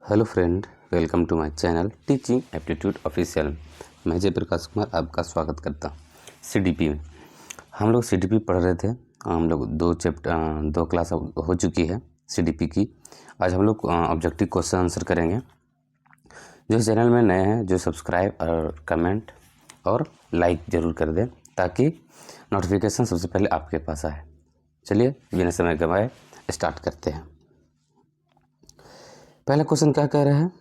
Hello friend, welcome to my channel teaching aptitude official. मैं जयप्रकाश कुमार आपका स्वागत करता हूँ। सीडीपी में हम लोग सीडीपी पढ़ रहे थे। हम लोग दो क्लास हो चुकी है सीडीपी की। आज हम लोग ऑब्जेक्टिव क्वेश्चन आंसर करेंगे। जो इस चैनल में नए हैं, जो सब्सक्राइब और कमेंट और लाइक ज़रूर कर दें ताकि नोटिफिकेशन सबसे पहले आपके पास आए। चलिए बिना समय गंवाए स्टार्ट करते हैं। पहला क्वेश्चन क्या कह रहे हैं?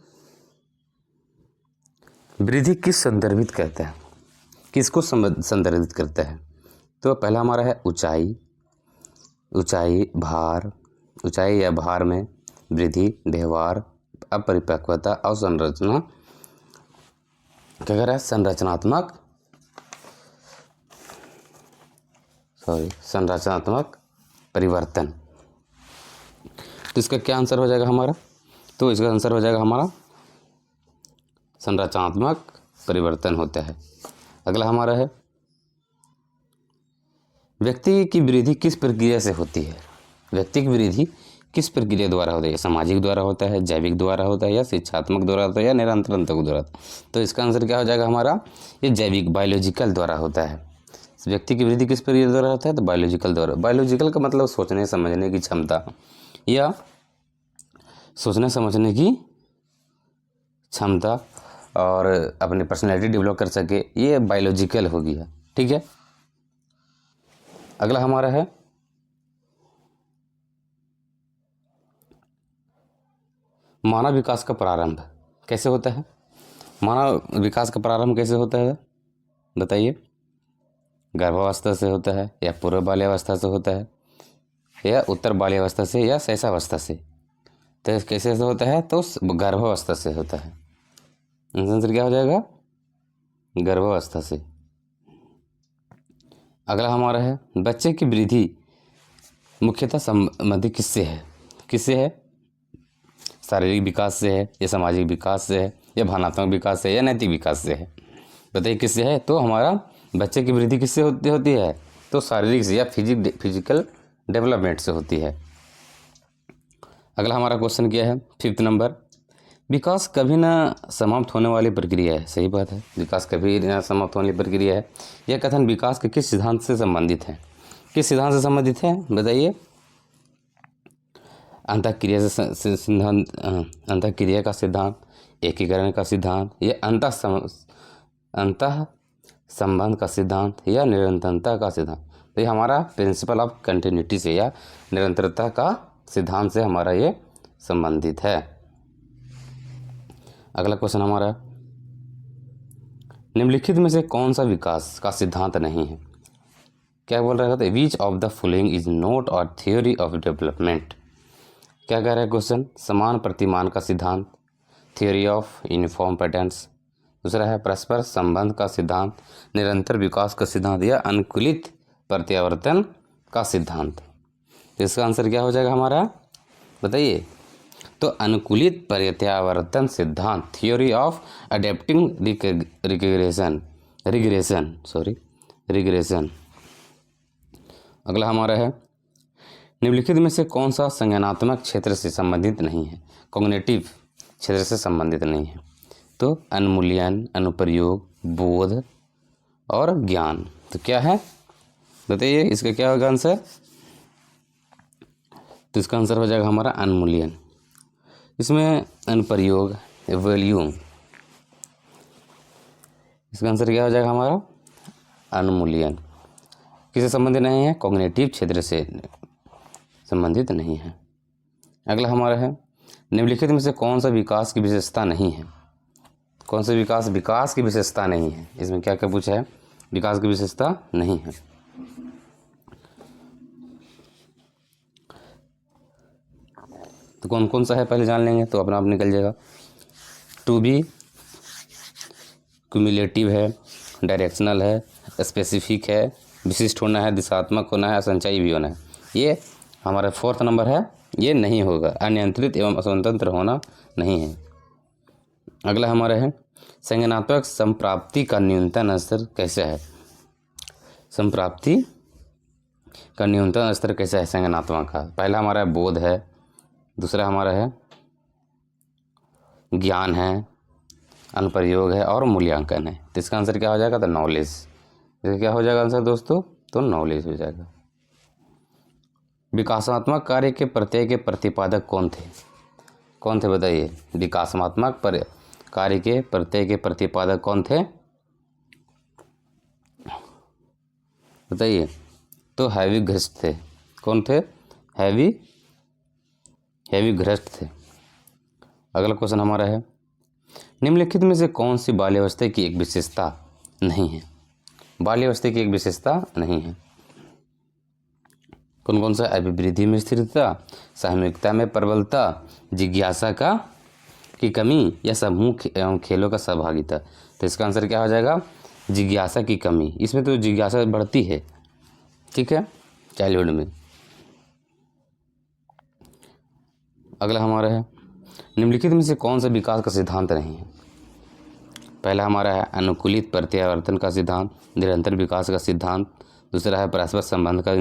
वृद्धि किस संदर्भित करता है, किसको संदर्भित करता है? तो पहला हमारा है ऊंचाई, भार, ऊंचाई या भार में वृद्धि, व्यवहार, अपरिपक्वता और संरचना। क्या कह रहा है? संरचनात्मक परिवर्तन। तो इसका क्या आंसर हो जाएगा हमारा? तो इसका आंसर हो जाएगा हमारा संरचनात्मक परिवर्तन होता है। अगला हमारा है व्यक्ति की वृद्धि किस प्रक्रिया से होती है? व्यक्ति की वृद्धि किस प्रक्रिया द्वारा होती है? सामाजिक द्वारा होता है, जैविक द्वारा होता है, या शिक्षात्मक द्वारा होता है, या निरंतरता द्वारा? तो इसका आंसर क्या हो जाएगा हमारा? ये जैविक, बायोलॉजिकल द्वारा होता है। व्यक्ति की वृद्धि किस प्रक्रिया द्वारा होता है? तो बायोलॉजिकल द्वारा। बायोलॉजिकल का मतलब सोचने समझने की क्षमता, या सोचने समझने की क्षमता और अपनी पर्सनैलिटी डेवलप कर सके, ये बायोलॉजिकल हो गया। ठीक है। अगला हमारा है मानव विकास का प्रारंभ कैसे होता है? मानव विकास का प्रारंभ कैसे होता है बताइए? गर्भावस्था से होता है, या पूर्व बाल्यावस्था से होता है, या उत्तर बाल्यावस्था से, या शैशवावस्था से? तो कैसे से होता है? तो गर्भावस्था से होता है। आंसर क्या हो जाएगा? गर्भावस्था से। अगला हमारा है बच्चे की वृद्धि मुख्यतः संबंधित किससे है? शारीरिक विकास से है, या सामाजिक विकास से है, या भावनात्मक विकास से है, या नैतिक विकास से है? बताइए किससे है? तो हमारा बच्चे की वृद्धि किससे होती है? तो शारीरिक से, या फिजिकल डेवलपमेंट से होती है। अगला हमारा क्वेश्चन क्या है? 5th नंबर, विकास कभी ना समाप्त होने वाली प्रक्रिया है। सही बात है, विकास कभी ना समाप्त होने वाली प्रक्रिया है। यह कथन विकास के किस सिद्धांत से संबंधित है? किस सिद्धांत से संबंधित है बताइए? अंतःक्रिया का सिद्धांत, एकीकरण का सिद्धांत, या अंतः संबंध का सिद्धांत, या निरंतरता का सिद्धांत? तो ये हमारा प्रिंसिपल ऑफ कंटिन्यूटी से, या निरंतरता का सिद्धांत से हमारा ये संबंधित है। अगला क्वेश्चन हमारा, निम्नलिखित में से कौन सा विकास का सिद्धांत नहीं है? क्या बोल रहा है? Which of the following is not और थ्योरी ऑफ डेवलपमेंट? क्या कह रहा है क्वेश्चन? समान प्रतिमान का सिद्धांत, थ्योरी ऑफ यूनिफॉर्म पैटर्न्स। दूसरा है परस्पर संबंध का सिद्धांत, निरंतर विकास का सिद्धांत, या अनुकूलित प्रत्यावर्तन का सिद्धांत? तो इसका आंसर क्या हो जाएगा हमारा बताइए? तो अनुकूलित प्रत्यावर्तन सिद्धांत, थ्योरी ऑफ अडेप्टिंग रिग्रेशन। अगला हमारा है निम्नलिखित में से कौन सा संज्ञानात्मक क्षेत्र से संबंधित नहीं है? कॉग्निटिव क्षेत्र से संबंधित नहीं है। तो अनुमूल्यन, अनुप्रयोग, बोध और ज्ञान। तो क्या है बताइए? इसका क्या होगा आंसर? तो इसका आंसर हो जाएगा हमारा अनुमूल्यन। इसमें अनुप्रयोग, वॉल्यूम, इसका आंसर क्या हो जाएगा हमारा? अनुमूल्यन। किससे संबंधित नहीं है? कॉग्निटिव क्षेत्र से संबंधित नहीं है। अगला हमारा है निम्नलिखित में से कौन सा विकास की विशेषता नहीं है? कौन सा विकास की विशेषता नहीं है? इसमें क्या क्या पूछा है? विकास की विशेषता नहीं है। तो कौन कौन सा है पहले जान लेंगे तो अपना आप निकल जाएगा। टू बी क्यूमुलेटिव है, डायरेक्शनल है, स्पेसिफिक है, विशिष्ट होना है, दिशात्मक होना है, संचयी भी होना है। ये हमारा 4th नंबर है, ये नहीं होगा। अनियंत्रित एवं अस्वतंत्र होना नहीं है। अगला हमारा है संज्ञानात्मक संप्राप्ति का न्यूनतम स्तर कैसा है? संप्राप्ति का न्यूनतम स्तर कैसा है संज्ञानात्मक का? पहला हमारा बोध है, दूसरा हमारा है ज्ञान है, अनुप्रयोग है और मूल्यांकन है। तो इसका आंसर क्या हो जाएगा? तो नॉलेज। इसका क्या हो जाएगा आंसर दोस्तों? तो नॉलेज हो जाएगा। विकासात्मक कार्य के प्रत्यय के प्रतिपादक कौन थे? कौन थे बताइए? विकासात्मक कार्य के प्रत्यय के प्रतिपादक कौन थे बताइए? तो हैवीघ्रस्ट थे। कौन थे? हैवीघ्रस्ट थे। अगला क्वेश्चन हमारा है, निम्नलिखित में से कौन सी बाल्यावस्था की एक विशेषता नहीं है? बाल्यावस्था की एक विशेषता नहीं है। कौन कौन सा? अभिवृद्धि में स्थिरता, सामूहिकता में प्रबलता, जिज्ञासा की कमी या समूह एवं खेलों का सहभागिता। तो इसका आंसर क्या हो जाएगा? जिज्ञासा की कमी। इसमें तो जिज्ञासा बढ़ती है, ठीक है, चाइल्डहुड में। अगला हमारा है, निम्नलिखित में से कौन सा विकास का सिद्धांत नहीं है? पहला हमारा है अनुकूलित प्रत्यावर्तन का सिद्धांत, निरंतर विकास का सिद्धांत। दूसरा है परस्पर संबंध का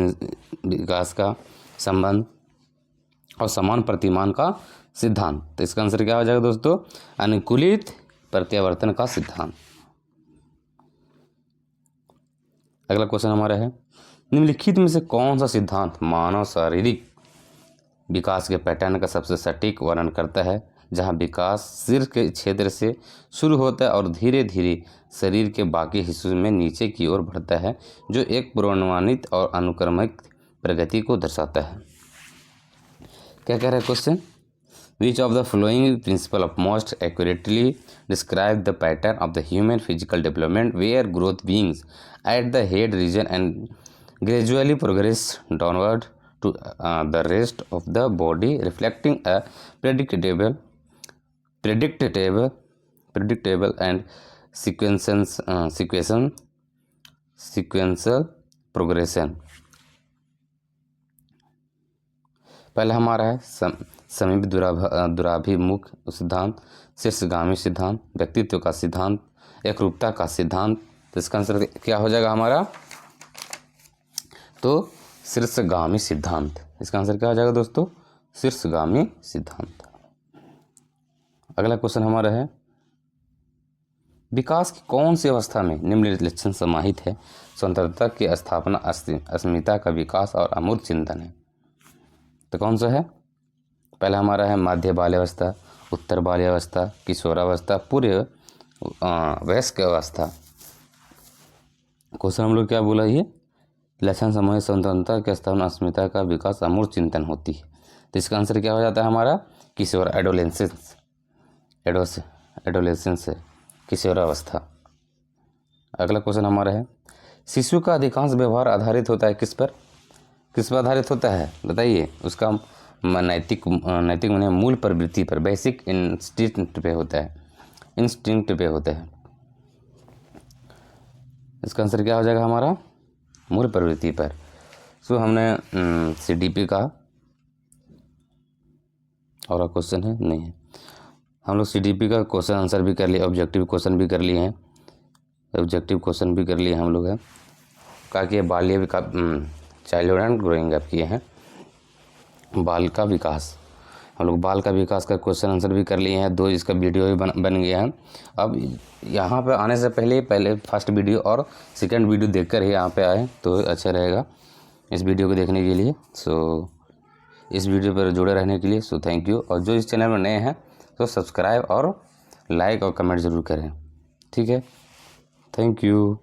विकास का संबंध और समान प्रतिमान का सिद्धांत। तो इसका आंसर क्या हो जाएगा दोस्तों? अनुकूलित प्रत्यावर्तन का सिद्धांत। अगला क्वेश्चन हमारा है, निम्नलिखित में से कौन सा सिद्धांत मानव शारीरिक विकास के पैटर्न का सबसे सटीक वर्णन करता है, जहां विकास सिर के क्षेत्र से शुरू होता है और धीरे धीरे शरीर के बाकी हिस्सों में नीचे की ओर बढ़ता है, जो एक पूर्वानुमानित और अनुक्रमिक प्रगति को दर्शाता है। क्या कह रहा है question? Which of the following principle of most accurately describe the pattern of the human physical development, where growth begins at the head region and gradually progress downward to the rest of the body, reflecting a predictable and sequential progression। पहला हमारा है समीप दुराभिमुख सिद्धांत, शीर्षगामी सिद्धांत, व्यक्तित्व का सिद्धांत, एकरूपता का सिद्धांत। तो इसका आंसर क्या हो जाएगा हमारा? तो शीर्षगामी सिद्धांत। इसका आंसर क्या हो जाएगा दोस्तों? शीर्षगामी सिद्धांत। अगला क्वेश्चन हमारा है, विकास की कौन सी अवस्था में निम्नलिखित लक्षण समाहित है? स्वतंत्रता की स्थापना, अस्मिता का विकास और अमूर्त चिंतन है। तो कौन सा है? पहला हमारा है मध्य बाल्यावस्था, उत्तर बाल्यावस्था, किशोरावस्था, पूर्व वयस्क अवस्था। क्वेश्चन हम लोग क्या बोला? ये लक्षण समूह स्वतंत्रता की स्थापना, अस्मिता का विकास, अमूर्त चिंतन होती है। तो इसका आंसर क्या हो जाता है हमारा? किशोर एडोलेसेंस है, किशोरावस्था। अगला क्वेश्चन हमारा है, शिशु का अधिकांश व्यवहार आधारित होता है किस पर आधारित होता है बताइए? उसका नैतिक माने मूल प्रवृत्ति पर, बेसिक इंस्टिंक्ट पे होता है, इसका आंसर क्या हो जाएगा हमारा? मूल प्रवृत्ति पर। सो हमने CDP का और क्वेश्चन है नहीं है, हम लोग CDP का क्वेश्चन आंसर भी कर लिए, ऑब्जेक्टिव क्वेश्चन भी कर लिए हैं, हम लोग हैं का कि बाल्य विकास, चाइल्डहुड एंड ग्रोइंग अप किए हैं। बाल का विकास, हम लोग बाल का विकास का क्वेश्चन आंसर भी कर लिए हैं, 2 इसका वीडियो भी बन गया है। अब यहाँ पे आने से पहले फर्स्ट वीडियो और सेकंड वीडियो देखकर ही यहाँ पे आए तो अच्छा रहेगा इस वीडियो को देखने के लिए। सो इस वीडियो पर जुड़े रहने के लिए सो थैंक यू। और जो इस चैनल में नए हैं तो सब्सक्राइब और लाइक और कमेंट ज़रूर करें, ठीक है। Thank you.